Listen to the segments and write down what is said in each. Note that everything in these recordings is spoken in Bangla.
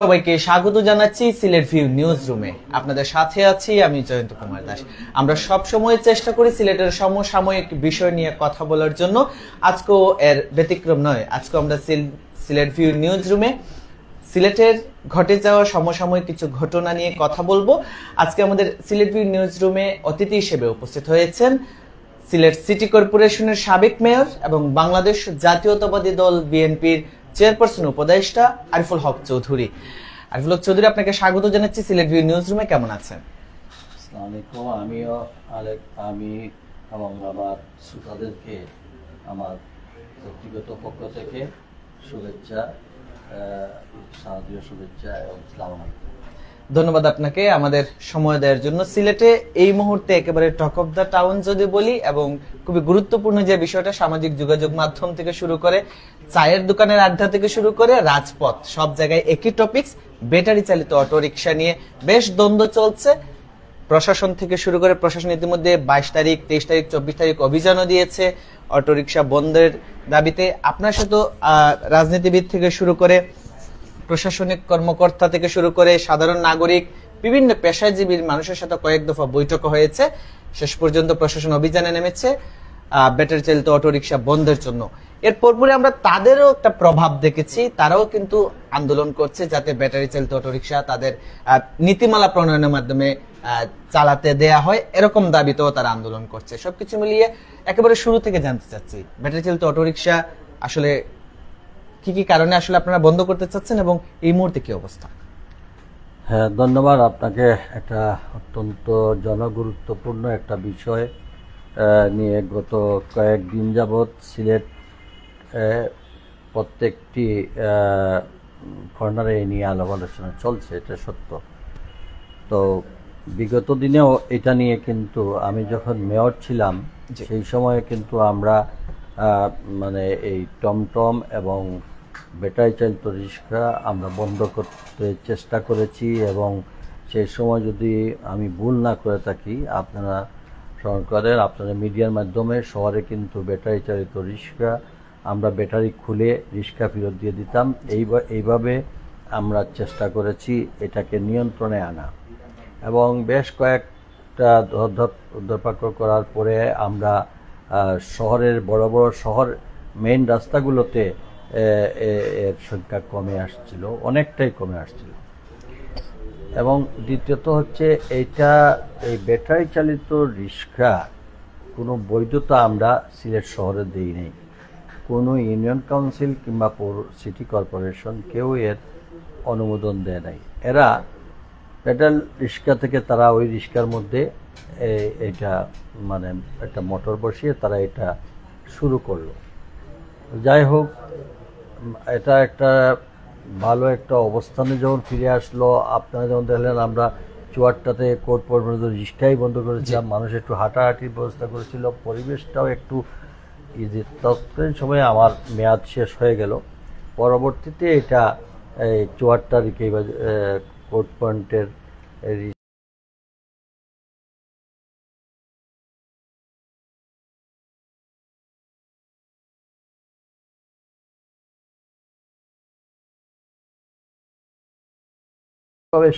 সবাইকে স্বাগত জানাচ্ছি সিলেট ভিউ নিউজ রুমে। আপনাদের সাথে আছি আমি জয়ন্ত কুমার দাস। আমরা সব সময় চেষ্টা করি সিলেটের সমসাময়িক বিষয় নিয়ে কথা বলার জন্য। আজকেও এর ব্যতিক্রম নয়। আজকে আমরা সিলেট ভিউ নিউজ রুমে সিলেটের ঘটে যাওয়া সমসাময়িক কিছু ঘটনা নিয়ে কথা বলবো। আজকে আমাদের সিলেট ভিউ নিউজ রুমে অতিথি হিসেবে উপস্থিত হয়েছেন সিলেট সিটি কর্পোরেশনের সাবেক মেয়র এবং বাংলাদেশ জাতীয়তাবাদী দল বিএনপির চেয়ারপারসন উপদেষ্টা আরিফুল হক চৌধুরী। আরিফুল হক চৌধুরী, আপনাকে স্বাগত জানাচ্ছি সিলেট ভিউ নিউজ রুমে। কেমন আছেন? আসসালামু আলাইকুম। আমি এবং আমার শ্রোতাদেরকে আমার ব্যক্তিগত পক্ষ থেকে শুভেচ্ছা, শারদীয় শুভেচ্ছা এবং আসসালামু আলাইকুম। ধন্যবাদ আপনাকে আমাদের সময় দেওয়ার জন্য। সিলেটে এই মুহূর্তে একেবারে টক অফ দ্য টাউন যদি বলি, এবং খুবই গুরুত্বপূর্ণ যে বিষয়টা, সামাজিক যোগাযোগ মাধ্যম থেকে শুরু করে চায়ের দোকানের আড্ডা থেকে শুরু করে রাজপথ, সব জায়গায় একই টপিকস, ব্যাটারি চালিত অটোরিকশা নিয়ে বেশ দ্বন্দ্ব চলছে। প্রশাসন থেকে শুরু করে প্রশাসন ইতিমধ্যে 22 তারিখ, 23 তারিখ, 24 তারিখ অভিযানও দিয়েছে অটোরিকশা বন্ধের দাবিতে। আপনার সাথে রাজনীতিবিদ থেকে শুরু করে প্রশাসনিক কর্মকর্তা থেকে শুরু করে সাধারণ নাগরিক, বিভিন্ন পেশাজীবীর মানুষের সাথে কয়েক দফা বৈঠক হয়েছে। শেষ পর্যন্ত প্রশাসন অভিযানে নেমেছে ব্যাটারি চালিত অটোরিকশা বন্ধের জন্য। এর পরপরে আমরা তাদেরও একটা প্রভাব দেখেছি, তারাও কিন্তু আন্দোলন করছে যাতে ব্যাটারি চালিত অটোরিকশা তাদের নীতিমালা প্রণয়নের মাধ্যমে চালাতে দেয়া হয়, এরকম দাবিতেও তারা আন্দোলন করছে। সবকিছু মিলিয়ে একেবারে শুরু থেকে জানতে চাচ্ছি, ব্যাটারি চালিত অটোরিকশা আসলে কি কি কারণে আসলে আপনারা বন্ধ করতে চাচ্ছেন এবং এই মুহূর্তে কি অবস্থা? হ্যাঁ, ধন্যবাদ আপনাকে। একটা অত্যন্ত জনগুরুত্বপূর্ণ একটা বিষয় নিয়ে গত কয়েকদিন যাবৎ সিলেট প্রত্যেকটি কর্নারে নিয়ে আলাপ আলোচনা চলছে, এটা সত্য। তো বিগত দিনেও এটা নিয়ে কিন্তু আমি যখন মেয়র ছিলাম সেই সময়ে কিন্তু আমরা মানে এই টমটম এবং ব্যাটারি চালিত রিক্সা আমরা বন্ধ করতে চেষ্টা করেছি, এবং সেই সময় যদি আমি ভুল না করে থাকি, আপনারা সরকারের আপনাদের মিডিয়ার মাধ্যমে শহরে কিন্তু ব্যাটারি চালিত রিক্সা আমরা ব্যাটারি খুলে রিক্সা ফেরত দিয়ে দিতাম। এইভাবে আমরা চেষ্টা করেছি এটাকে নিয়ন্ত্রণে আনা, এবং বেশ কয়েকটা ধরপাকড় করার পরে আমরা শহরের বড় বড় শহর মেইন রাস্তাগুলোতে এর সংখ্যা কমে আসছিল, অনেকটাই কমে আসছিল। এবং দ্বিতীয়ত হচ্ছে এই ব্যাটারি চালিত রিক্সা কোনো বৈধতা আমরা সিলেট শহরে দিই নেই। কোনো ইউনিয়ন কাউন্সিল কিংবা সিটি কর্পোরেশন কেউ এর অনুমোদন দেয় নাই। এরা পেডাল রিক্সা থেকে তারা ওই রিক্সার মধ্যে এটা মানে একটা মোটর বসিয়ে তারা এটা শুরু করলো। যাই হোক, এটা একটা ভালো একটা অবস্থানে যখন ফিরে আসলো, আপনারা যখন দেখলেন আমরা চুয়াট্টাতে কোর্ট পর্যন্ত রিক্সাই বন্ধ করেছিলাম, মানুষ একটু হাঁটাহাঁটির ব্যবস্থা করেছিল, পরিবেশটাও একটু তৎকালীন সময়ে আমার মেয়াদ শেষ হয়ে গেল। পরবর্তীতে এটা এই চুয়াট্টার কোর্ট পয়েন্টের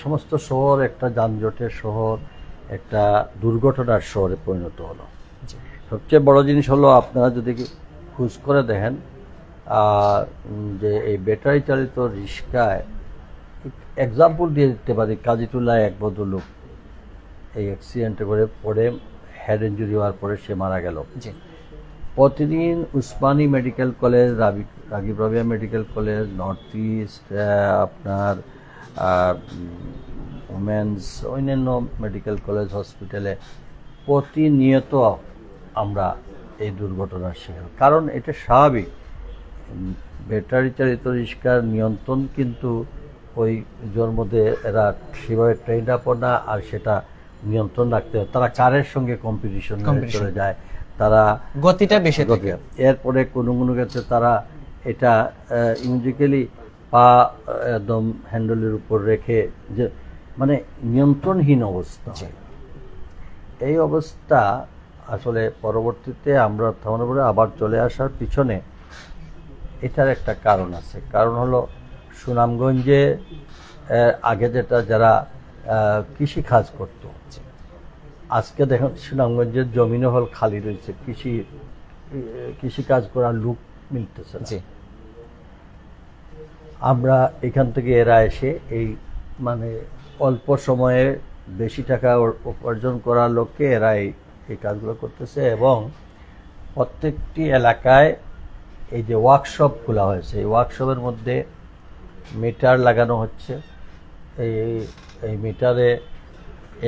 সমস্ত শহর একটা যানজটের শহর, একটা দুর্ঘটনার শহরে পরিণত হলো। সবচেয়ে বড় জিনিস হলো, আপনারা যদি খোঁজ করে দেখেন যে এই ব্যাটারি চালিত রিক্সায় এক্সাম্পল দিয়ে দিতে পারি, কাজীটুলায় এক ভদ্রলোক এই অ্যাক্সিডেন্টে করে পড়ে হেড ইঞ্জুরি হওয়ার পরে সে মারা গেল। প্রতিদিন Osmani medical college, Ragib Rabeya medical college, north east, আপনার ওমেন্স, অন্যান্য মেডিকেল কলেজ হসপিটালে প্রতিনিয়ত আমরা এই দুর্ঘটনার শিকার। কারণ এটা স্বাভাবিক, ব্যাটারি চালিত রিক্সার নিয়ন্ত্রণ কিন্তু ওই জোর মধ্যে এরা সেভাবে ট্রেন আপ না, আর সেটা নিয়ন্ত্রণ রাখতে হয়। তারা কারের সঙ্গে কম্পিটিশন চলে যায়, তারা গতিটা বেশি থাকে। এরপরে কোনো কোনো ক্ষেত্রে তারা এটা ইউনিক্যালি পা একদম হ্যান্ডেলের উপর রেখে যে মানে নিয়ন্ত্রণহীন অবস্থা। এই অবস্থা আসলে পরবর্তীতে আমরা থামানোর পরে আবার চলে আসার পিছনে এটার একটা কারণ আছে। কারণ হলো সুনামগঞ্জে আগে যেটা যারা কৃষি কাজ করত, আজকে দেখুন সুনামগঞ্জের জমিনে হল খালি রয়েছে, কৃষি কাজ করার লোক মিলতেছে না। আমরা এখান থেকে এরা এসে এই মানে অল্প সময়ে বেশি টাকা উপার্জন করার লক্ষ্যে এরা এই কাজগুলো করতেছে। এবং প্রত্যেকটি এলাকায় এই যে ওয়ার্কশপগুলো হয়েছে, এই ওয়ার্কশপের মধ্যে মিটার লাগানো হচ্ছে। এই মিটারে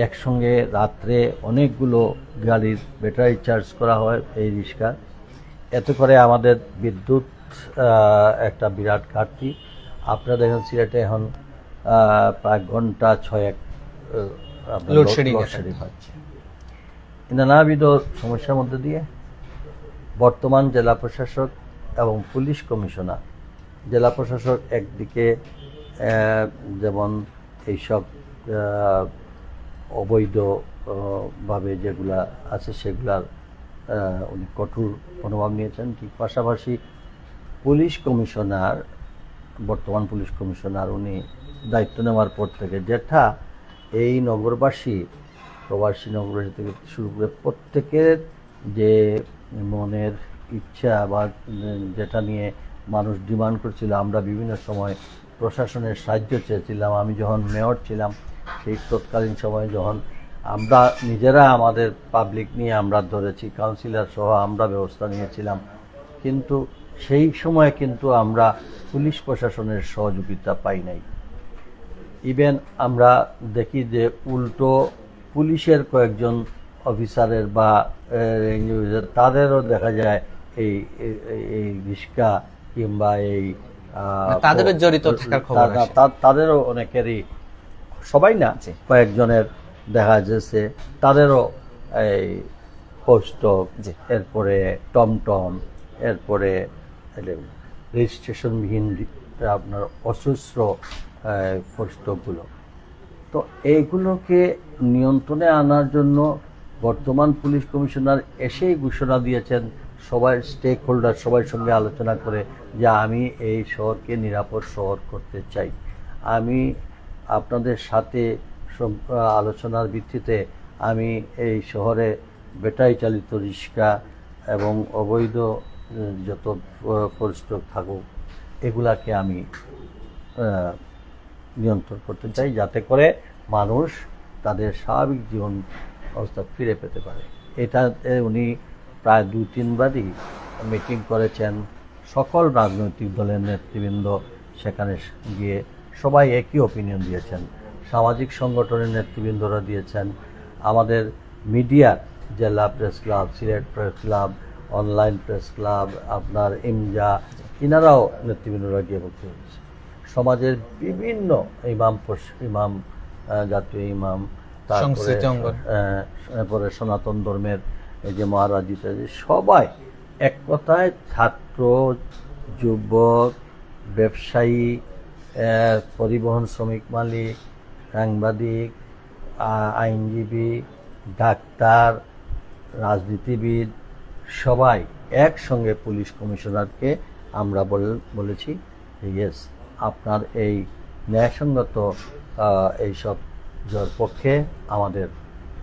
একসঙ্গে রাত্রে অনেকগুলো গাড়ির ব্যাটারি চার্জ করা হয় এই রিক্সা। এতে করে আমাদের বিদ্যুৎ একটা বিরাট ঘাটতি। আপনারা দেখেন সিলেটে এখন প্রায় ঘন্টা 6 লোডশেডিং হচ্ছে। নানাবিধ সমস্যার মধ্যে দিয়ে বর্তমান জেলা প্রশাসক এবং পুলিশ কমিশনার, জেলা প্রশাসক একদিকে যেমন এইসব অবৈধভাবে যেগুলা আছে সেগুলার উনি কঠোর মনোভাব নিয়েছেন, ঠিক পাশাপাশি পুলিশ কমিশনার, বর্তমান পুলিশ কমিশনার উনি দায়িত্ব নেওয়ার পর থেকে যেটা এই নগরবাসী, প্রবাসী নগরবাসী থেকে শুরু করে প্রত্যেকের যে মনের ইচ্ছা বা যেটা নিয়ে মানুষ ডিমান্ড করছিল, আমরা বিভিন্ন সময় প্রশাসনের সাহায্য চেয়েছিলাম। আমি যখন মেয়র ছিলাম সেই তৎকালীন সময়ে যখন আমরা নিজেরা আমাদের পাবলিক নিয়ে আমরা ধরেছি, কাউন্সিলর সহ আমরা ব্যবস্থা নিয়েছিলাম, কিন্তু সেই সময় কিন্তু আমরা পুলিশ প্রশাসনের সহযোগিতা পাই নাই। ইভেন আমরা দেখি যে উল্টো পুলিশের কয়েকজন অফিসারের বা তাদেরও দেখা যায় এই রিক্সা কিংবা এই তাদেরও জড়িত থাকার খবর আছে। তাদেরও অনেকেরই, সবাই না, কয়েকজনের দেখা যাচ্ছে তাদেরও এই পোস্টক, এরপরে টমটম, এরপরে রেজিস্ট্রেশনবিহীন আপনার অসুস্থ পোস্টকগুলো। তো এইগুলোকে নিয়ন্ত্রণে আনার জন্য বর্তমান পুলিশ কমিশনার এসেই ঘোষণা দিয়েছেন সবাই স্টেক হোল্ডার সবার সঙ্গে আলোচনা করে যে আমি এই শহরকে নিরাপদ শহর করতে চাই। আমি আপনাদের সাথে আলোচনার ভিত্তিতে আমি এই শহরে ব্যাটারি চালিত রিক্সা এবং অবৈধ যত পোস্টক থাকুক এগুলাকে আমি নিয়ন্ত্রণ করতে চাই, যাতে করে মানুষ তাদের স্বাভাবিক জীবন অবস্থা ফিরে পেতে পারে। এটাতে উনি প্রায় 2-3 বারই মিটিং করেছেন। সকল রাজনৈতিক দলের নেতৃবৃন্দ সেখানে গিয়ে সবাই একই অপিনিয়ন দিয়েছেন। সামাজিক সংগঠনের নেতৃবৃন্দরা দিয়েছেন, আমাদের মিডিয়ার জেলা press club, Sylhet press club, online press club, আপনার ইমজা, ইনারাও নেতৃবৃন্দরা গিয়ে বলতে হয়েছে। সমাজের বিভিন্ন ইমাম, জাতীয় ইমাম, তারপরে সনাতন ধর্মের এই যে মহারাজ ইত্যাদি সবাই এক কথায়, ছাত্র, যুবক, ব্যবসায়ী, পরিবহন শ্রমিক মালিক, সাংবাদিক, আইনজীবী, ডাক্তার, রাজনীতিবিদ সবাই একসঙ্গে পুলিশ কমিশনারকে আমরা বলেছি ইয়েস, আপনার এই ন্যায়সঙ্গত এইসব পক্ষে আমাদের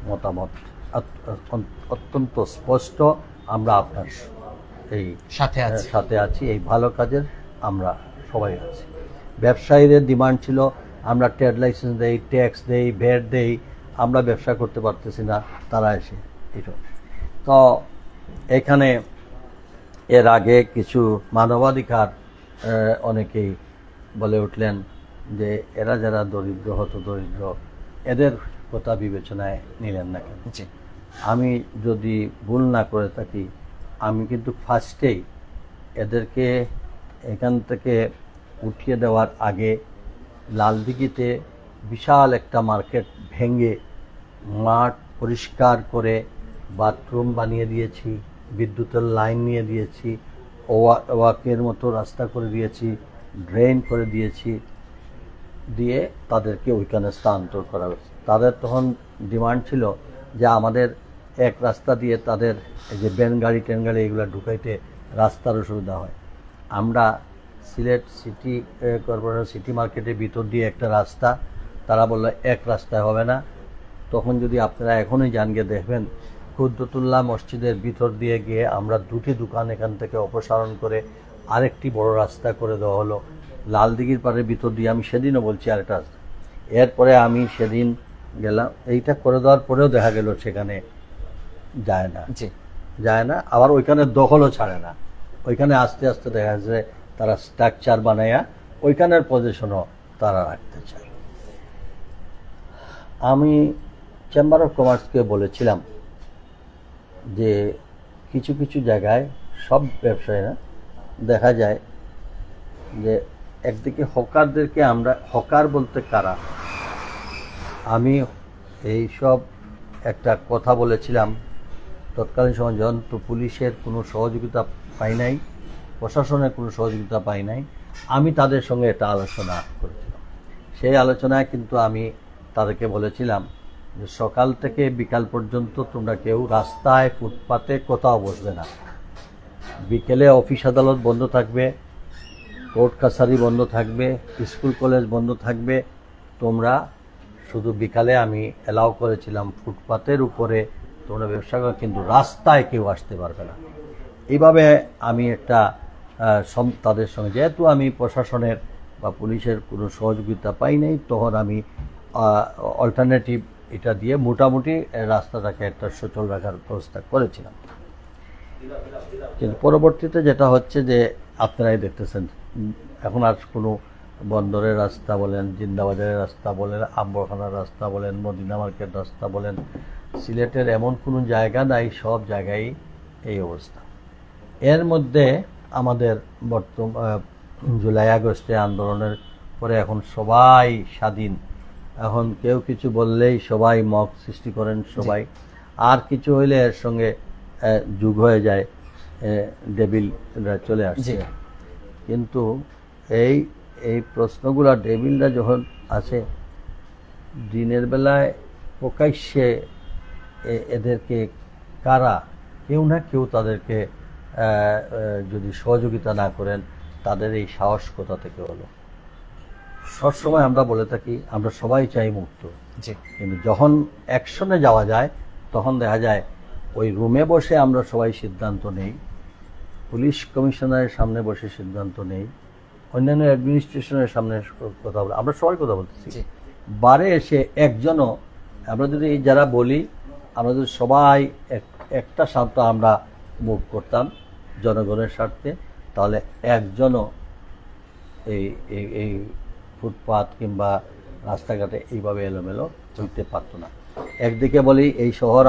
মতামত অত্যন্ত স্পষ্ট, আমরা আপনার এই সাথে আছি, এই ভালো কাজের আমরা সবাই আছি। ব্যবসায়ীদের ডিমান্ড ছিল আমরা ট্রেড লাইসেন্স দেই, ট্যাক্স দেই, ভ্যাট দেই, আমরা ব্যবসা করতে পারতেছি না, তারা এসে এটা। তো এখানে এর আগে কিছু মানবাধিকার অনেকেই বলে উঠলেন যে এরা যারা দরিদ্র, হতদরিদ্র, এদের কথা বিবেচনায় নিলেন না কেন? আমি যদি ভুল না করে থাকি, আমি কিন্তু ফার্স্টেই এদেরকে এখান থেকে উঠিয়ে দেওয়ার আগে লালদিঘিতে বিশাল একটা মার্কেট ভেঙে মাঠ পরিষ্কার করে বাথরুম বানিয়ে দিয়েছি, বিদ্যুতের লাইন নিয়ে দিয়েছি, ওয়াকের মতো রাস্তা করে দিয়েছি, ড্রেন করে দিয়েছি, দিয়ে তাদেরকে ওইখানে স্থানান্তর করা হয়েছে। তাদের তখন ডিমান্ড ছিল যে আমাদের এক রাস্তা দিয়ে তাদের এই যে ভ্যান গাড়ি, ট্রেন গাড়ি এগুলো ঢুকাইতে রাস্তার অসুবিধা হয়। আমরা সিলেট সিটি কর্পোরেশন সিটি মার্কেটের ভিতর দিয়ে একটা রাস্তা, তারা বললো এক রাস্তায় হবে না। তখন যদি আপনারা এখনই যান গিয়ে দেখবেন কুদ্দতুল্লাহ মসজিদের ভিতর দিয়ে গিয়ে আমরা দুটি দোকান এখান থেকে অপসারণ করে আরেকটি বড় রাস্তা করে দেওয়া হলো। লালদিঘির পাড়ের ভিতর দিয়ে আমি সেদিনও বলছি আরেকটা রাস্তা। এরপরে আমি সেদিন গেলাম, এইটা করে দেওয়ার পরেও দেখা গেল সেখানে যায় না, যায় না। আবার ওইখানে দখলও ছাড়ে না, ওইখানে আস্তে আস্তে দেখা যাচ্ছে তারা স্ট্রাকচার বানাইয়া ওইখানের পজিশনও তারা রাখতে চায়। আমি চেম্বার অফ কমার্সকে বলেছিলাম যে কিছু কিছু জায়গায় সব ব্যবসায়ীরা দেখা যায় যে একদিকে হকারদেরকে আমরা, হকার বলতে কারা, আমি এই সব একটা কথা বলেছিলাম তৎকালীন সময় যখন তো পুলিশের কোনো সহযোগিতা পাই নাই, প্রশাসনের কোনো সহযোগিতা পাই নাই, আমি তাদের সঙ্গে একটা আলোচনা করেছিলাম। সেই আলোচনায় কিন্তু আমি তাদেরকে বলেছিলাম যে সকাল থেকে বিকাল পর্যন্ত তোমরা কেউ রাস্তায় ফুটপাতে কোথাও বসবে না, বিকেলে অফিস আদালত বন্ধ থাকবে, কোর্ট কাছারি বন্ধ থাকবে, স্কুল কলেজ বন্ধ থাকবে, তোমরা শুধু বিকালে আমি অ্যালাউ করেছিলাম ফুটপাতের উপরে তোমরা ব্যবসা করো, কিন্তু রাস্তায় কেউ আসতে পারবে না। এইভাবে আমি একটা তাদের সঙ্গে, যেহেতু আমি প্রশাসনের বা পুলিশের কোনো সহযোগিতা পাই নাই, তখন আমি অল্টারনেটিভ এটা দিয়ে মোটামুটি রাস্তাটাকে একটা সচল রাখার ব্যবস্থা করেছিলাম। কিন্তু পরবর্তীতে যেটা হচ্ছে যে আপনারাই দেখতেছেন এখন আর কোনো বন্দরের রাস্তা বলেন, জিন্দাবাজারের রাস্তা বলেন, আম্বরখানার রাস্তা বলেন, মদিনা মার্কেট রাস্তা বলেন, সিলেটের এমন কোনো জায়গা নাই, সব জায়গায় এই অবস্থা। এর মধ্যে আমাদের জুলাই আগস্টে আন্দোলনের পরে এখন সবাই স্বাধীন, এখন কেউ কিছু বললেই সবাই মক সৃষ্টি করেন, সবাই আর কিছু হইলে এর সঙ্গে যুগ হয়ে যায়, ডেভিলরা চলে আসছে। কিন্তু এই এই প্রশ্নগুলো ডেভিলরা যখন আছে দিনের বেলায় প্রকাশ্যে এদেরকে কারা, কেউ না কেউ তাদেরকে যদি সহযোগিতা না করেন, তাদের এই সাহস কোথা থেকে হলো? সবসময় আমরা বলে থাকি আমরা সবাই চাই মুক্ত, কিন্তু যখন অ্যাকশনে যাওয়া যায় তখন দেখা যায় ওই রুমে বসে আমরা সবাই সিদ্ধান্ত নেই, পুলিশ কমিশনারের সামনে বসে সিদ্ধান্ত নেই, অন্যান্য অ্যাডমিনিস্ট্রেশনের সামনে কথা বলে, আমরা সবাই কথা বলতেছি, বারে এসে একজনও, আমরা যদি যারা বলি আমরা যদি সবাই একটা শান্ত আমরা মুভ করতাম জনগণের স্বার্থে, তাহলে একজনও এই এই ফুটপাত কিংবা রাস্তাঘাটে এইভাবে এলোমেলো চলতে পারতো না। একদিকে বলি এই শহর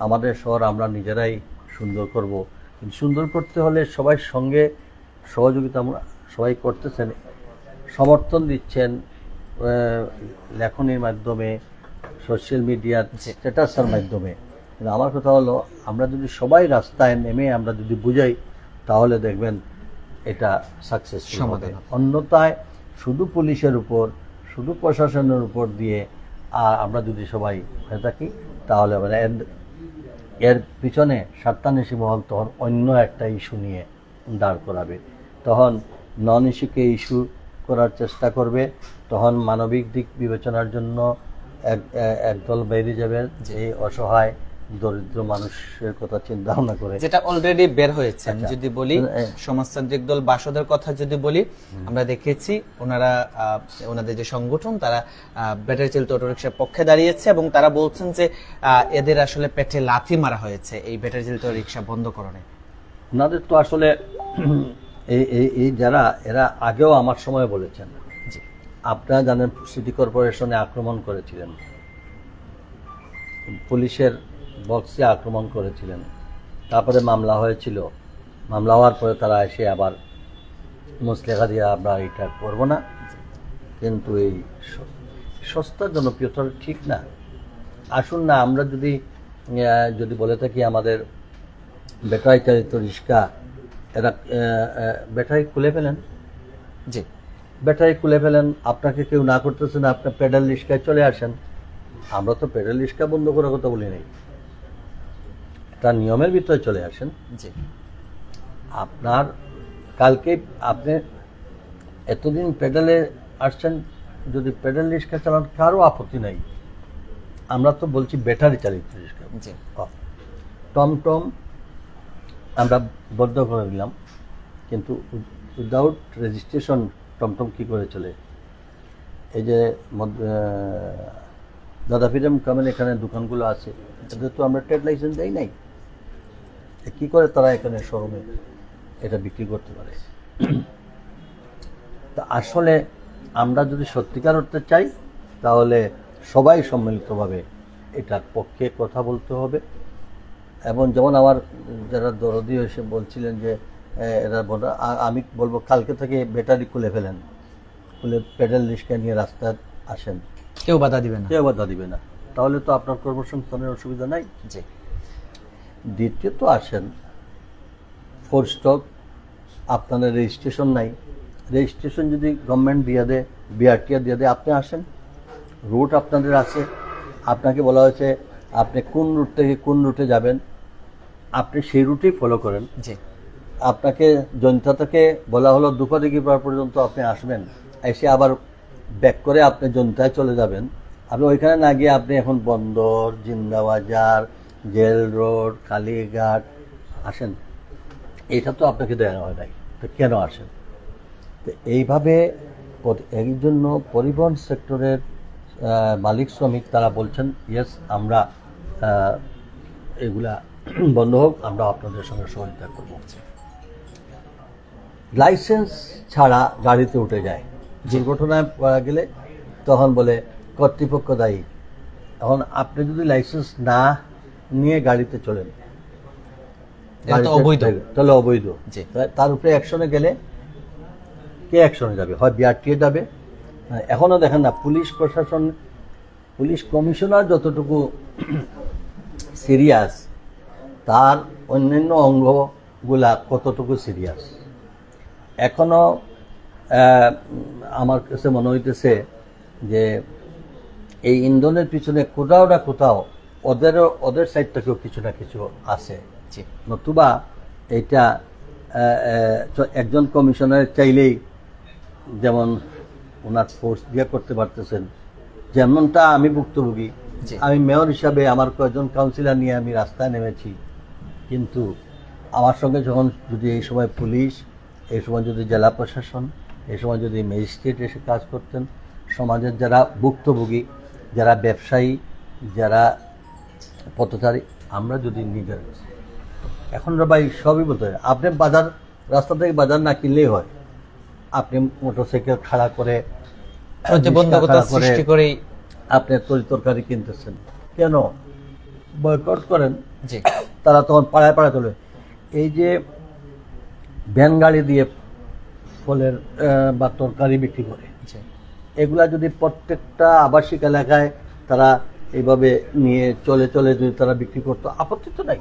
আমাদের শহর আমরা নিজেরাই সুন্দর করব, কিন্তু সুন্দর করতে হলে সবাই সঙ্গে সহযোগিতা আমরা সবাই করতেছেন, সমর্থন দিচ্ছেন লেখনীর মাধ্যমে, সোশ্যাল মিডিয়ার স্ট্যাটাসের মাধ্যমে। কিন্তু আমার কথা হলো আমরা যদি সবাই রাস্তায় নেমে আমরা যদি বুঝাই, তাহলে দেখবেন এটা সাকসেসফুল হবে। অন্যথায় শুধু পুলিশের উপর, শুধু প্রশাসনের উপর দিয়ে আর আমরা যদি সবাই হয়ে থাকি, তাহলে এর পিছনে স্বার্থান্বেষী মহল তখন অন্য একটা ইস্যু নিয়ে দাঁড় করাবে, তখন নন ইস্যুকে ইস্যু করার চেষ্টা করবে, তখন মানবিক দিক বিবেচনার জন্য একদল বেরিয়ে যাবে যে অসহায় দরিদ্র মানুষের কথা চিন্তা ভাবনা করে, যেটা অলরেডি বের হয়েছে। আমি যদি বলি সমাজতান্ত্রিক দল বাসদের কথা যদি বলি, আমরা দেখেছি ওনাদের যে সংগঠন তারা ব্যাটারি চালিত অটোরিকশার পক্ষে দাঁড়িয়েছে এবং তারা বলছেন যে এদের আসলে পেটে লাথি মারা হয়েছে এই ব্যাটারি চালিত রিকশা বন্ধকরণে। ওনাদের তো আসলে এই যারা এরা আগেও আমার সময় বলেছেন, আপনারা জানেন সিটি কর্পোরেশনে আক্রমণ করেছিলেন, পুলিশের বক্সে আক্রমণ করেছিলেন, তারপরে মামলা হয়েছিল, মামলা হওয়ার পরে তারা এসে আবার মুসলেখা দিয়ে আমরা এটা করবো না। কিন্তু এই সস্তা জনপ্রিয়তা ঠিক না। আসুন না আমরা যদি বলে থাকি আমাদের ব্যাটারি চালিত রিক্সা, এরা ব্যাটারি খুলে ফেলেন, ব্যাটারি খুলে ফেলেন, আপনাকে কেউ না করতেছে না, আপনার পেডাল রিক্সায় চলে আসেন। আমরা তো পেডাল রিক্সা বন্ধ করার কথা বলি নাই, তার নিয়মের ভিতরে চলে আসেন। আপনার কালকে আপনি এতদিন পেডালে আসছেন, যদি পেডাল রিক্সা চালান কারো আপত্তি নাই। আমরা তো বলছি ব্যাটারি চালিত রিক্সা। জি। টমটম আমরা বন্ধ করে দিলাম, কিন্তু উইদাউট রেজিস্ট্রেশন টমটম কি করে চলে? এই যে দাদা ফিরাম কামেন এখানে দোকানগুলো আছে, এদের তো আমরা ট্রেড লাইসেন্স দেই নাই, কি করে তারা এখানে শোরুমে এটা বিক্রি করতে পারে? তা আসলে আমরা যদি সত্যিকার করতে চাই তাহলে সবাই সম্মিলিতভাবে এটার পক্ষে কথা বলতে হবে। এবং যেমন আমার যারা দরদি এসে বলছিলেন যে এরা আমি বলবো কালকে থেকে ব্যাটারি খুলে ফেলেন, খুলে পেডাল রিক্সা নিয়ে রাস্তায় আসেন, কেউ বাধা দিবে না। কেউ বাধা দিবে না, তাহলে তো আপনার কর্মসংস্থানের অসুবিধা নাই। জি। দ্বিতীয়ত আসেন ফোর স্টক, আপনাদের রেজিস্ট্রেশন নাই, রেজিস্ট্রেশন যদি গভর্নমেন্ট দিয়ে দেয়, বিআরটিআর দিয়ে দেয়, আপনি আসেন, রুট আপনাদের আছে, আপনাকে বলা হয়েছে আপনি কোন রুট থেকে কোন রুটে যাবেন, আপনি সেই রুটেই ফলো করেন। জি। আপনাকে জনতা থেকে বলা হলো দুপাদিঘিপাড় পর্যন্ত আপনি আসবেন, এসে আবার ব্যাক করে আপনি জনতায় চলে যাবেন। আপনি ওইখানে না গিয়ে আপনি এখন বন্দর, জিন্দাবাজার, জেল রোড, কালীঘাট আসেন, এটা তো আপনাকে দেওয়া হয় নাই, তো কেন আসেন? তো এইভাবে এই জন্য পরিবহন সেক্টরের মালিক শ্রমিক তারা বলছেন ইয়েস আমরা এগুলা বন্ধ হোক, আমরা আপনাদের সঙ্গে সহযোগিতা করব। লাইসেন্স ছাড়া গাড়িতে উঠে যায়, দুর্ঘটনায় পড়া গেলে তখন বলে কর্তৃপক্ষ দায়ী। এখন আপনি যদি লাইসেন্স না নিয়ে গাড়িতে চলেন তাহলে অবৈধ। তার উপরে অ্যাকশনে গেলে কে অ্যাকশনে যাবে? হয় বিআরটিএ যাবে। এখনো দেখেন না পুলিশ প্রশাসন, পুলিশ কমিশনার যতটুকু সিরিয়াস, তার অন্যান্য অঙ্গগুলা কতটুকু সিরিয়াস। এখনো আমার কাছে মনে হইতেছে যে এই ইন্ধনের পিছনে কোথাও না কোথাও ওদের সাইড থেকেও কিছু না কিছু আছে। নতুবা এটা একজন কমিশনার চাইলেই যেমন ওনার ফোর্স দিয়ে করতে পারতেছেন, যেমনটা আমি ভুক্তভোগী। আমি মেয়র হিসাবে আমার কয়েকজন কাউন্সিলর নিয়ে আমি রাস্তায় নেমেছি, কিন্তু আমার সঙ্গে যখন যদি এই সময় পুলিশ, এই সময় যদি জেলা প্রশাসন, এই সময় যদি ম্যাজিস্ট্রেট এসে কাজ করতেন, সমাজের যারা ভুক্তভোগী, যারা ব্যবসায়ী, যারা পথচারী, আমরা যদি নিজের এখন ভাই সবই বলতে হয়। আপনি বাজার, রাস্তা থেকে বাজার না কিনলেই হয়, আপনি মোটরসাইকেল খাড়া করে আপনি তরকারি কিনতেছেন, কেন বয়কট করেন? তারা তখন পাড়ায় পাড়ায় চলে। এই যে ভ্যান গাড়ি দিয়ে ফলের বা তরকারি বিক্রি করে, এগুলা যদি প্রত্যেকটা আবাসিক এলাকায় তারা এইভাবে নিয়ে চলে চলে যদি তারা বিক্রি করতো, আপত্তি তো নাই।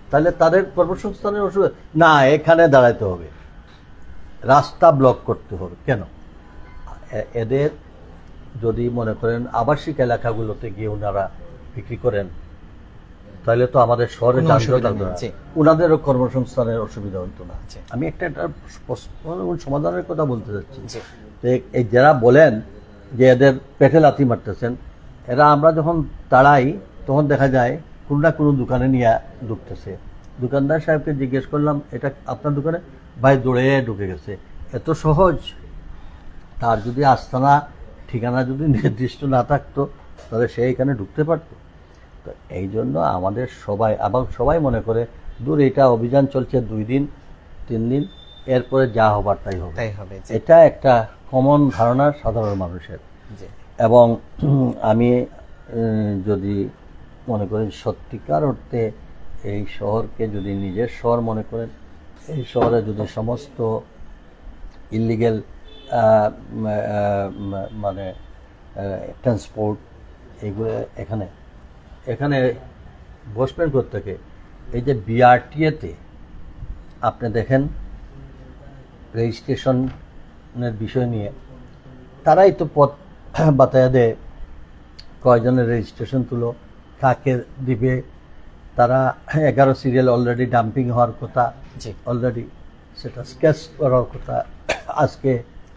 তাহলে তাদের কর্মসংস্থানের অসুবিধা না, এখানে দাঁড়াইতে হবে, রাস্তা ব্লক করতে হবে। কেন? এদের যদি মনে করেন আবাসিক এলাকাগুলোতে গিয়ে ওনারা বিক্রি করেন, তাহলে তো আমাদের শহরে ওনাদেরও কর্মসংস্থানের অসুবিধা হতো না। আমি একটা সমাধানের কথা বলতে চাচ্ছি। এই যারা বলেন যে এদের পেটে লাথি মারতেছেন, এরা আমরা যখন তাড়াই তখন দেখা যায় কোনো না কোনো দোকানে নিয়ে ঢুকতেছে। দোকানদার সাহেবকে জিজ্ঞেস করলাম এটা আপনার দোকানে? ভাই দৌড়ে ঢুকে গেছে। এত সহজ। তার যদি আস্তানা ঠিকানা যদি নির্দিষ্ট না থাকতো তাহলে সে এখানে ঢুকতে পারতো। তো এই জন্য আমাদের সবাই মনে করে দূর এটা অভিযান চলছে 2 দিন 3 দিন, এরপরে যা হবার তাই হবে। এটা একটা কমন ধারণা সাধারণ মানুষের। এবং আমি যদি মনে করেন সত্যিকার অর্থে এই শহরকে যদি নিজের শহর মনে করেন, এই শহরে যদি সমস্ত ইলিগেল মানে ট্রান্সপোর্ট এগুলো এখানে বসবেন প্রত্যেকে। এই যে বিআরটিএতে আপনি দেখেন রেজিস্ট্রেশনের বিষয় নিয়ে তারাই তো পথ বাতায়া দেয়, কয়জনের রেজিস্ট্রেশন তুলো, কাকে দিবে। তারা 11 সিরিয়াল অলরেডি ডাম্পিং হওয়ার কথা অলরেডি। সেটা স্কেচ করার কথা। আজকে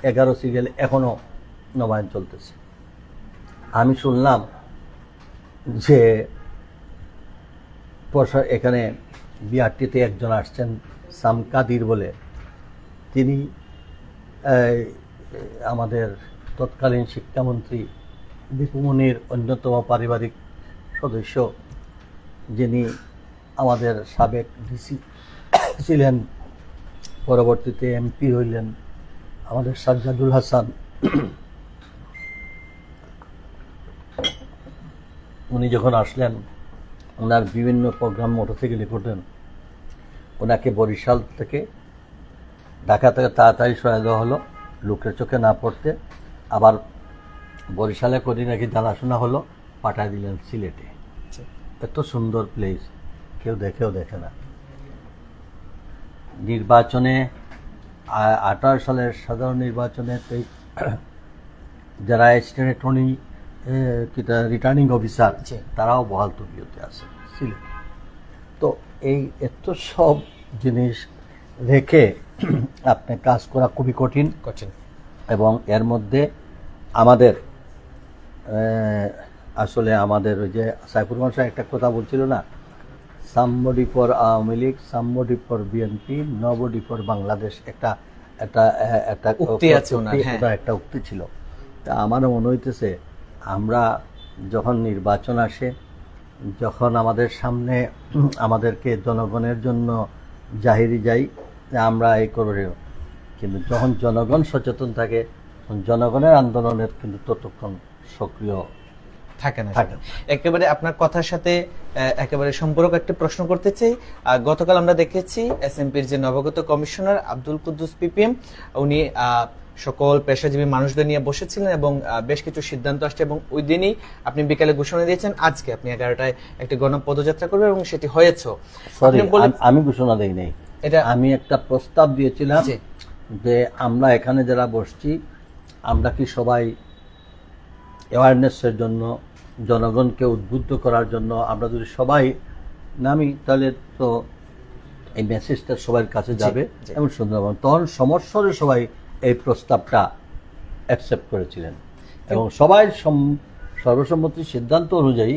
11 সিরিয়াল এখনো নবায়ন চলতেছে। আমি শুনলাম যে এখানে বিআরটিতে একজন আসছেন সাম কাদির বলে, তিনি আমাদের তৎকালীন শিক্ষামন্ত্রী দীপুমনির অন্যতম পারিবারিক সদস্য, যিনি আমাদের সাবেক ডিসি ছিলেন, পরবর্তীতে এমপি হইলেন আমাদের সাজ্জাদুল হাসান। উনি যখন আসলেন, ওনার বিভিন্ন প্রোগ্রাম মোটরসাইকেলে করতেন, ওনাকে বরিশাল থেকে ঢাকা থেকে তাড়াতাড়ি সরাই দেওয়া হলো লোকের চোখে না পড়তে। আবার বরিশালে করে নাকি জানাশোনা হলো, পাঠায় দিলেন সিলেটে। এত সুন্দর প্লেস কেউ দেখেও দেখে না। নির্বাচনে 18 সালের সাধারণ নির্বাচনে যারা স্টেট অ্যাটর্নি রিটার্নিং অফিসার, তারাও বহাল তবিয়তে আছে সিলেট। তো এই এত সব জিনিস রেখে আপনি কাজ করা খুবই কঠিন। এবং এর মধ্যে আমাদের আসলে আমাদের ওই যে সাইফুর রহমান সাহেব একটা কথা বলছিল না, somebody for Awami League, somebody for BNP, nobody for Bangladesh, একটা উক্তি আছে ওনার, একটা উক্তি ছিল। তা আমারও মনে হইতেছে আমরা যখন নির্বাচন আসে, যখন আমাদের সামনে আমাদেরকে জনগণের জন্য জাহিরি যাই আমরা এই করব, কিন্তু যখন জনগণ সচেতন থাকে, জনগণের আন্দোলনের কিন্তু ততক্ষণ সক্রিয় থাকে না। একেবারে আপনার কথার সাথে একেবারে সম্পর্ক একটা প্রশ্ন করতে চাই। গতকাল আমরা দেখেছি এসএমপির যে নবাগত কমিশনার আব্দুল কুদ্দুস পিপিএম, উনি সকল পেশাজীবী মানুষদের নিয়ে বসেছিলেন এবং বেশ কিছু সিদ্ধান্ত আসছে, এবং ওই দিনই আপনি বিকালে ঘোষণা দিয়েছেন আজকে আপনি 11টায় একটি গণপদযাত্রা করবেন, এবং সেটি হয়েছে। আমি ঘোষণা দেই নাই, এটা আমি একটা প্রস্তাব দিয়েছিলাম যে আমরা এখানে যারা বসছি, আমরা কি সবাই অ্যাওয়ারনেসের জন্য, জনগণকে উদ্বুদ্ধ করার জন্য আমরা যদি সবাই নামি, তাহলে তো এই মেসেজটা সবার কাছে যাবে এবং সুন্দরবন। তখন সমস্যরে সবাই এই প্রস্তাবটা অ্যাকসেপ্ট করেছিলেন এবং সবাই সর্বসম্মতির সিদ্ধান্ত অনুযায়ী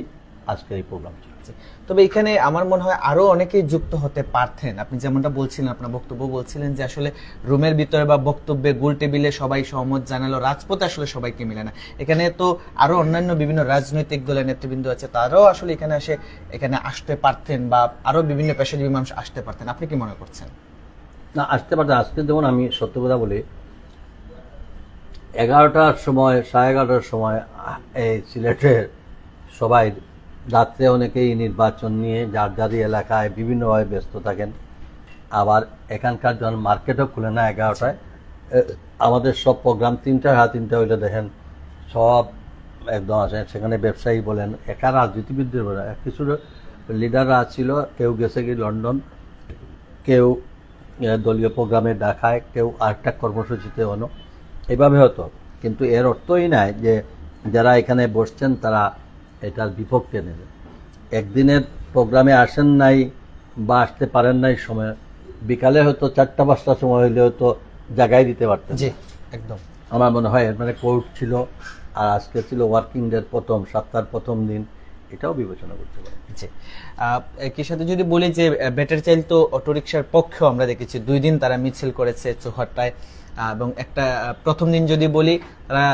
আজকের এই প্রোগ্রাম চলছে। তবে এখানে আমার মনে হয় আরো অনেকেই যুক্ত হতে পারতেন। আপনি যেমনটা বলছিলেন, আপনার বক্তব্য বলছিলেন যে আসলে রুমের ভিতরে বা বক্তব্যে গোল টেবিলে সবাই সহমত জানালো, রাজপথে আসলে সবাইকে মিলে না। এখানে তো আরো অন্যান্য বিভিন্ন রাজনৈতিক দলের নেতৃবৃন্দ আছে, তারাও আসলে এখানে আসতে পারতেন, বা আরো বিভিন্ন পেশাজীবী মানুষ আসতে পারতেন। আপনি কি মনে করছেন? না, আসতে পারতেন। আজকে যেমন আমি সত্য কথা বলি, 11টার সময়, 11:30টার সময় এই সিলেটের সবাই রাত্রে অনেকেই নির্বাচন নিয়ে যার যার এলাকায় বিভিন্নভাবে ব্যস্ত থাকেন। আবার এখানকার যখন মার্কেটও খুলে না 11টায়, আমাদের সব প্রোগ্রাম 3টা হইলে দেখেন সব একদম আসে। সেখানে ব্যবসায়ী বলেন, একা রাজনীতিবিদদের বলেন, কিছু লিডাররা ছিল, কেউ গেছে কি লন্ডন, কেউ দলীয় প্রোগ্রামে ঢাকায়, কেউ আরেকটা কর্মসূচিতে অন্য, এভাবে হতো। কিন্তু এর অর্থই নাই যে যারা এখানে বসছেন তারা এটার বিপক্ষে নেবে। একদিনের প্রোগ্রামে আসেন নাই বা আসতে পারেন নাই সময়, বিকালে হয়তো 4টা-5টার সময় হইলে হয়তো জায়গায় দিতে পারতেন। জি, একদম। আমার মনে হয় মানে কোর্ট ছিল, আর আজকে ছিল ওয়ার্কিং ডের প্রথম সপ্তাহের প্রথম দিন, এটাও বিবেচনা করতে পারে। জি, একই সাথে যদি বলি যে বেটার চাইল্ড তো অটোরিকশার পক্ষেও আমরা দেখেছি 2 দিন তারা মিছিল করেছে চৌহাট্টায়, এবং একটা প্রথম দিন যদি বলি তারা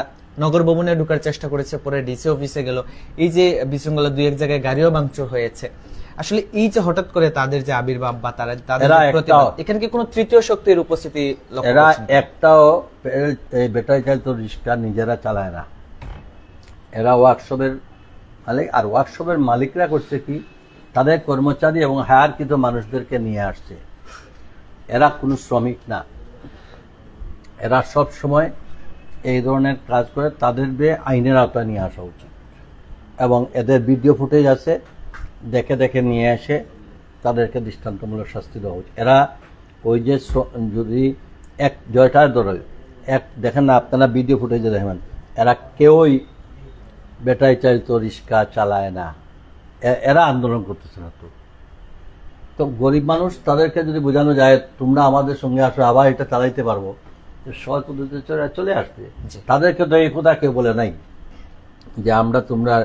নগর ভবনে ঢোকার চেষ্টা করেছে, পরে ডিসি অফিসে গেল। এই যে বিশৃঙ্খলা 2-1 জায়গায় গাড়িও ভাঙচুর হয়েছে। আসলে এই যে হঠাৎ করে তাদের যে আবির্ভাব বা তাদের প্রতিবাদ, এখানে কি কোনো তৃতীয় শক্তির উপস্থিতি লক্ষ্য এরা একটাও বেটার চাইল্ড তো রিক্সা নিজেরা চালায় না, এরা ওয়ার্কশপের মালিক। আর ওয়ার্কশপের মালিকরা করছে কি, তাদের কর্মচারী এবং হায়ারকৃত মানুষদেরকে নিয়ে আসছে। এরা কোনো শ্রমিক না, এরা সব সময় এই ধরনের কাজ করে। তাদের আইনের আওতায় নিয়ে আসা উচিত, এবং এদের ভিডিও ফুটেজ আছে, দেখে দেখে নিয়ে এসে তাদেরকে দৃষ্টান্তমূলক শাস্তি দেওয়া উচিত। এরা ওই যে যদি এক জয়টার ধরে দেখেন না আপনারা ভিডিও ফুটেজে দেখবেন, এরা কেউই বেটাই চাইতো রিক্সা চালায় না, এরা আন্দোলন করতেছে না। তো তো গরিব মানুষ তাদেরকে যদি বোঝানো যায় তোমরা আমাদের সঙ্গে আসো, আবার এটা চালাইতে পারবো, সহজ পদ্ধতিতে চলে আসবে। তাদেরকে তো এই কথা কেউ বলে নাই যে আমরা তোমরা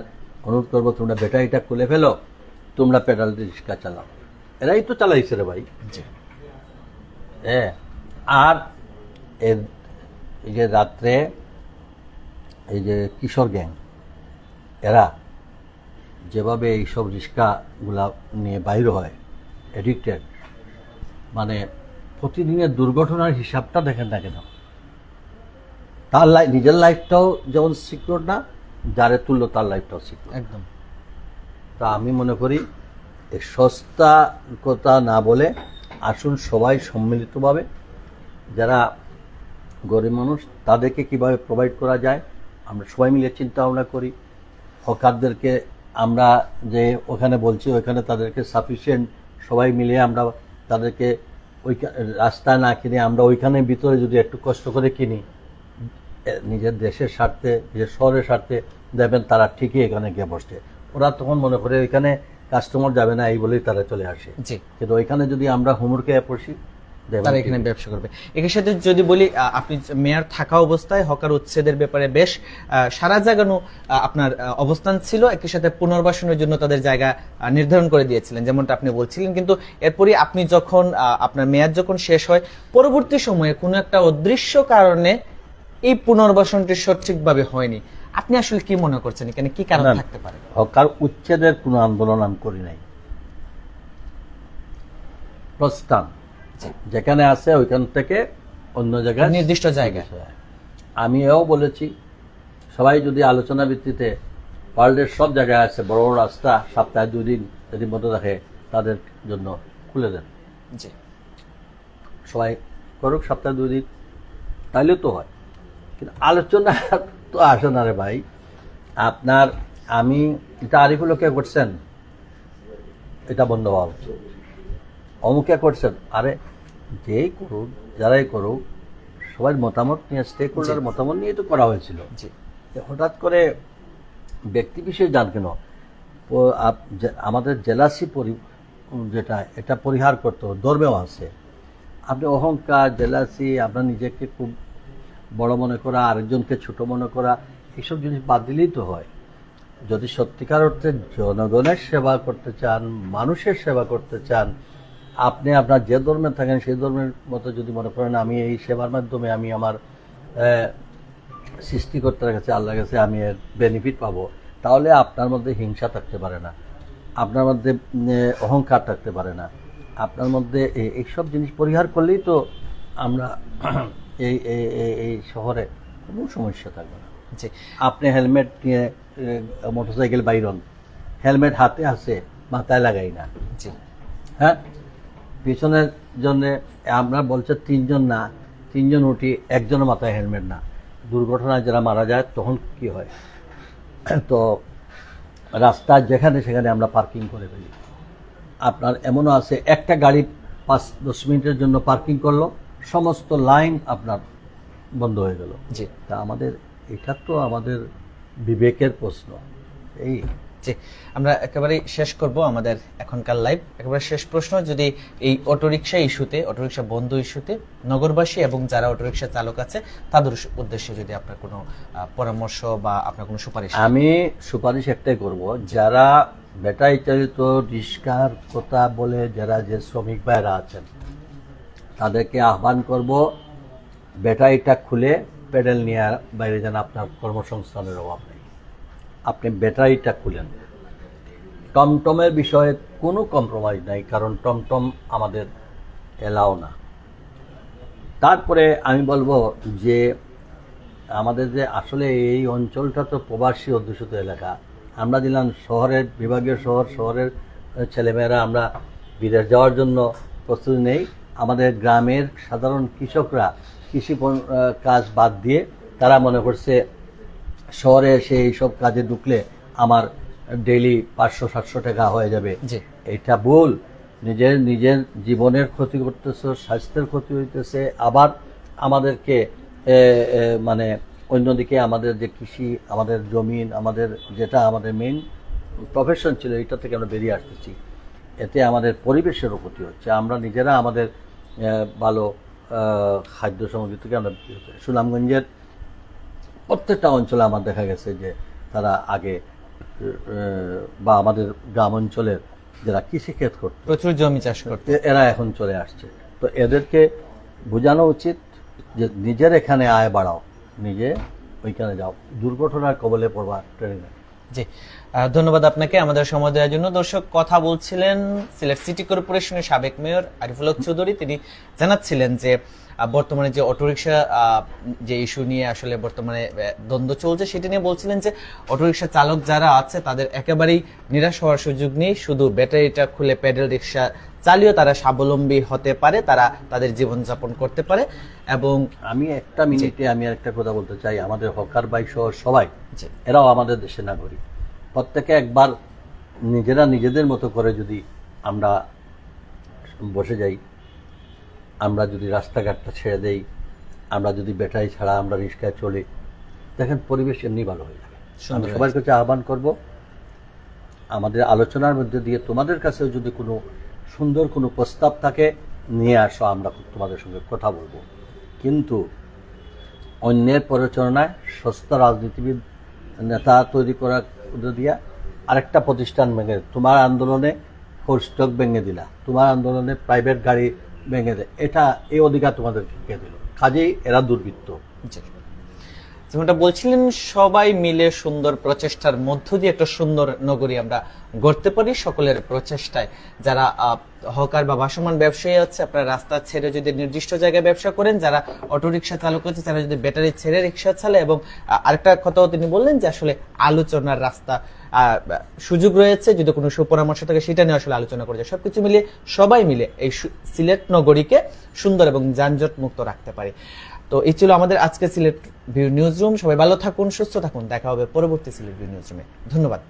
অনুরোধ করবো তোমরা ব্যাটারিটা খুলে ফেলো, তোমরা পেডাল রিক্সা চালাও। এরাই তো চালাইছে রে ভাই। হ্যাঁ, আর এই যে রাত্রে এই যে কিশোর গ্যাং এরা যেভাবে এইসব রিক্সাগুলা নিয়ে বাইর হয় এডিক্টেড, মানে প্রতিদিনের দুর্ঘটনার হিসাবটা দেখেন না কেন, তার নিজের লাইফটাও যেমন সিকিউর না, যারে তুললো তার লাইফটাও সিকিউর একদম। তা আমি মনে করি এই সস্তা কথা না বলে আসুন সবাই সম্মিলিতভাবে যারা গরিব মানুষ তাদেরকে কিভাবে প্রোভাইড করা যায় আমরা সবাই মিলে চিন্তা ভাবনা করি। হকারদেরকে আমরা যে ওখানে বলছি ওইখানে তাদেরকে সাফিসিয়েন্ট সবাই মিলে আমরা তাদেরকে ওই রাস্তায় না কিনে আমরা ওইখানে ভিতরে যদি একটু কষ্ট করে কিনি, নিজের দেশের স্বার্থে, নিজের শহরের স্বার্থে, দেখবেন তারা ঠিকই এখানে গিয়ে বসছে। ওরা তখন মনে করে ওইখানে কাস্টমার যাবে না এই বলেই তারা চলে আসে। কিন্তু ওইখানে যদি আমরা হুমুরকে পড়ছি তারা এখানে ব্যবসা করবে। এর সাথে যদি বলি আপনি মেয়র থাকা অবস্থায় হকার উচ্ছেদের ব্যাপারে বেশ সারা জাগানো আপনার অবস্থান ছিল, একই সাথে পুনর্বাসনের জন্য তাদের জায়গা নির্ধারণ করে দিয়েছিলেন যেমনটা আপনি বলছিলেন। কিন্তু এরপরই আপনি যখন আপনার মেয়াদ যখন শেষ হয় পরবর্তী সময়ে কোনো একটা অদৃশ্য কারণে এই পুনর্বাসনটি সঠিকভাবে হয়নি, আপনি আসলে কি মনে করছেন এখানে কি কারণ থাকতে পারে? হকার উচ্ছেদের কোনো আন্দোলন আমি করি নাই, প্রস্থান যেখানে আছে ওইখান থেকে অন্য জায়গায় নির্দিষ্ট জায়গায়। আমি এও বলেছি সবাই যদি আলোচনা ভিত্তিতে ওয়ার্ল্ডের সব জায়গায় আছে বড় বড় রাস্তা সপ্তাহে 2 দিন যদি মতো রাখে তাদের জন্য খুলে দেন, সবাই করুক সপ্তাহে 2 দিন, তাইলে তো হয়। কিন্তু আলোচনা তো আসে না রে ভাই। আপনার আমি এটা আরিফুলকে করছেন এটা বন্ধ হওয়া উচিত, অমুকে করছেন, আরে যেই করুক যারাই করুক সবাই মতামত নিয়ে স্টেক হোল্ডার মতামত নিয়ে তো করা হয়েছিল। হঠাৎ করে ব্যক্তি বিষয়ে যান কেন? আমাদের জেলাসি যেটা এটা পরিহার করতে ধর্মেও আছে। আপনি অহংকার জেলাসি আপনার নিজেকে খুব বড় মনে করা, আরেকজনকে ছোট মনে করা, এইসব জিনিস বাদ দিলেই তো হয়। যদি সত্যিকার অর্থে জনগণের সেবা করতে চান, মানুষের সেবা করতে চান, আপনি আপনার যে ধর্মে থাকেন সেই ধর্মের মতো যদি মনে করেন আমি এই সেবার মাধ্যমে আমি আমার সৃষ্টিকর্তার কাছে আল্লাহর কাছে আমি এর বেনিফিট পাবো, তাহলে আপনার মধ্যে হিংসা থাকতে পারে না, আপনার মধ্যে অহংকার থাকতে পারে না, আপনার মধ্যে এইসব জিনিস পরিহার করলেই তো আমরা এই শহরে কোনো সমস্যা থাকবে না। আপনি হেলমেট নিয়ে মোটরসাইকেল বাইরন, হেলমেট হাতে আছে মাথায় লাগাই না, হ্যাঁ পিছনের জন্য আমরা বলছে 3 জন না, 3 জন উঠি, একজনের মাথায় হেলমেট না, দুর্ঘটনায় যারা মারা যায় তখন কি হয়? তো রাস্তায় যেখানে সেখানে আমরা পার্কিং করে ফেলি। আপনার এমনও আছে একটা গাড়ি 5-10 মিনিটের জন্য পার্কিং করলো, সমস্ত লাইন আপনার বন্ধ হয়ে গেল। তা আমাদের এটা তো আমাদের বিবেকের প্রশ্ন। এই আমরা একেবারে শেষ করব আমাদের এখনকার লাইভ। একেবারে শেষ প্রশ্ন, যদি এই অটোরিকশা ইস্যুতে, অটোরিকশা বন্ধ ইস্যুতে নগরবাসী এবং যারা অটোরিকশা চালক আছে তাদের উদ্দেশ্যে যদি আপনার কোনো পরামর্শ বা আপনার কোনো সুপারিশ? আমি সুপারিশ একটাই করব, যারা ব্যাটারি চালিত রিক্সার কথা বলে যারা যে শ্রমিক ভাইরা আছেন তাদেরকে আহ্বান করব ব্যাটারিটা খুলে পেডেল নিয়ে বাইরে যান, আপনার কর্মসংস্থানের অভাব নেই, আপনি ব্যাটারিটা খুলেন। টমটমের বিষয়ে কোনো কম্প্রোমাইজ নাই, কারণ টমটম আমাদের এলাও না। তারপরে আমি বলবো যে আমাদের যে আসলে এই অঞ্চলটা তো প্রবাসী অধ্যুষিত এলাকা, আমরা দিলাম শহরের বিভাগীয় শহরের ছেলেমেয়েরা আমরা বিদেশ যাওয়ার জন্য প্রস্তুতি নেই। আমাদের গ্রামের সাধারণ কৃষকরা কৃষি কাজ বাদ দিয়ে তারা মনে করছে শহরে এসে এইসব কাজে ঢুকলে আমার ডেইলি 500-700 টাকা হয়ে যাবে। এটা ভুল। নিজের জীবনের ক্ষতি করতেছে, স্বাস্থ্যের ক্ষতি হইতেছে, আবার আমাদেরকে মানে অন্যদিকে আমাদের যে কৃষি, আমাদের জমিন, আমাদের যেটা আমাদের মেইন প্রফেশন ছিল এটা থেকে আমরা বেরিয়ে আসতেছি। এতে আমাদের পরিবেশেরও ক্ষতি হচ্ছে। আমরা নিজেরা আমাদের ভালো খাদ্য সামগ্রী থেকে আমরা সুনামগঞ্জের প্রত্যেকটা অঞ্চলে আমার দেখা গেছে যে তারা আগে বা আমাদের গ্রাম অঞ্চলের যারা কৃষিক্ষেত করতো, প্রচুর জমি চাষ করতে, এরা এখন চলে আসছে। তো এদেরকে বোঝানো উচিত যে নিজের এখানে আয় বাড়াও, নিজে ওইখানে যাও, দুর্ঘটনার কবলে পড়বা ট্রেনে। জি, ধন্যবাদ আপনাকে আমাদের সময় দেওয়ার জন্য। দর্শক, কথা বলছিলেন সিলেট সিটি কর্পোরেশনের সাবেক মেয়র আরিফুল হক চৌধুরী। তিনি জানাচ্ছিলেন যে বর্তমানে যে অটোরিকশা যে ইস্যু নিয়ে আসলে বর্তমানে দ্বন্দ্ব চলছে, সেটা নিয়ে বলছিলেন যে অটোরিকশা চালক যারা আছে তাদের একেবারেই নিরাশ হওয়ার সুযোগ নেই। শুধু ব্যাটারিটা খুলে প্যাডেল রিক্সা চালিয়েও তারা স্বাবলম্বী হতে পারে, তারা তাদের জীবনযাপন করতে পারে। এবং আমি একটা মিনিটে আমি একটা কথা বলতে চাই, আমাদের হকার ভাই সহ সবাই এরাও আমাদের দেশের নাগরিক। প্রত্যেকে একবার নিজেরা নিজেদের মতো করে যদি আমরা বসে যাই, আমরা যদি রাস্তাঘাটটা ছেড়ে দেই, আমরা যদি ব্যাটারি ছাড়া আমরা রিক্সায় চলি, দেখেন পরিবেশ এমনি ভালো হয়ে যাবে। আমি সবার কাছে আহ্বান করব, আমাদের আলোচনার মধ্যে দিয়ে তোমাদের কাছেও যদি কোনো সুন্দর কোনো প্রস্তাব থাকে নিয়ে আসো, আমরা তোমাদের সঙ্গে কথা বলবো। কিন্তু অন্যের প্ররোচনায় সস্তা রাজনীতিবিদ নেতা তৈরি করা দিয়া আরেকটা প্রতিষ্ঠান ভেঙে, তোমার আন্দোলনে ফোর্স স্টক ভেঙে দিলা, তোমার আন্দোলনে প্রাইভেট গাড়ি ভেঙে দেয়, এটা এই অধিকার তোমাদের কে দিল? কাজেই এরা দুর্বৃত্ত। যেমনটা বলছিলেন, সবাই মিলে সুন্দর প্রচেষ্টার মধ্য দিয়ে একটা সুন্দর নগরী আমরা গড়তে পারি সকলের প্রচেষ্টায়। যারা হকার বা ভাসমান ব্যবসায়ী আছে, আপনারা রাস্তা ছেড়ে যদি নির্দিষ্ট জায়গায় ব্যবসা করেন, যারা অটোরিকশা চালক আছে তারা যদি ব্যাটারি ছেড়ে রিক্সা চালায়, এবং আরেকটা কথাও তিনি বললেন যে আসলে আলোচনার রাস্তা সুযোগ রয়েছে, যদি কোনো সুপরামর্শ থাকে সেটা নিয়ে আসলে আলোচনা করা যায়। সবকিছু মিলিয়ে সবাই মিলে এই সিলেট নগরীকে সুন্দর এবং যানজট মুক্ত রাখতে পারে। তো এই ছিল আমাদের আজকে সিলেট ভিউ নিউজ রুম। সবাই ভালো থাকুন, সুস্থ থাকুন, দেখা হবে পরবর্তী সিলেট ভিউ নিউজ রুমে। ধন্যবাদ।